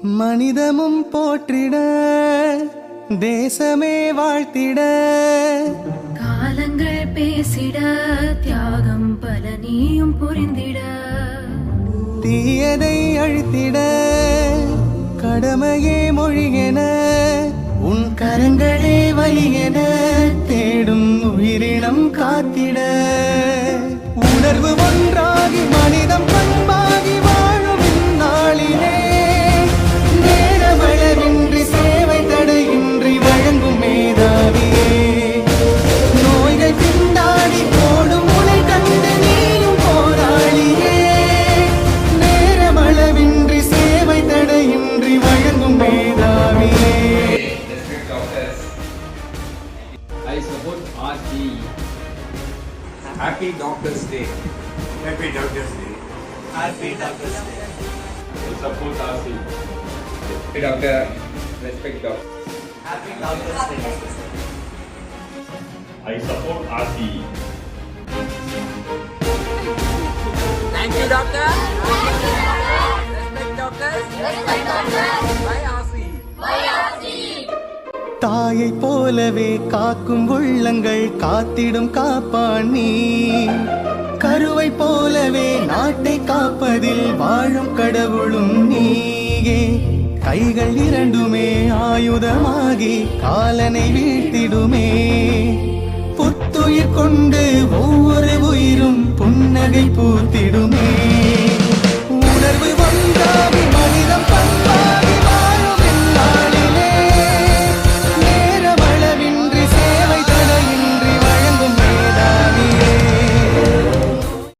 மனிதமும் போற்றிட தேசமே வாழ்த்திட காலங்கள் பேசிட தியாகம் பல நீயும் புரிந்திட தீயதை அழித்திட கடமையே மொழியென உன் கரங்களே வலியென தேடும் உயிரினம் காத்திட உணர்வு ஒன்றாகி மனிதம் பண்பாகி வாழும் இந்நாளிலே நேரமளவின்றி சேவை தடையின்றி வழங்கும் மேதாவியே நோய்கள் பின்னாடி போடும் முனை கண்டு நீயும் போராளியே நேரமளவின்றி சேவை தடையின்றி வழங்கும் மேதாவியே. I support RCE. Happy Doctors Day. Happy Doctors Day. Happy Doctors Day. I support RCE. Happy doctor, respect doctor. Happy Doctors Day. I support RCE. Thank you, doctor. Respect doctors. Bye, RCE. தாயை போலவே காக்கும் உள்ளங்கள் காத்திடும் காப்பான் நீ கருவை போலவே நாட்டை காப்பதில் வாழும் கடவுளும் நீயே கைகள் இரண்டுமே ஆயுதமாகி காலனை வீழ்த்திடுமே புத்துயிர் கொண்டு ஒவ்வொரு உயிரும் புன்னகை பூத்திடும்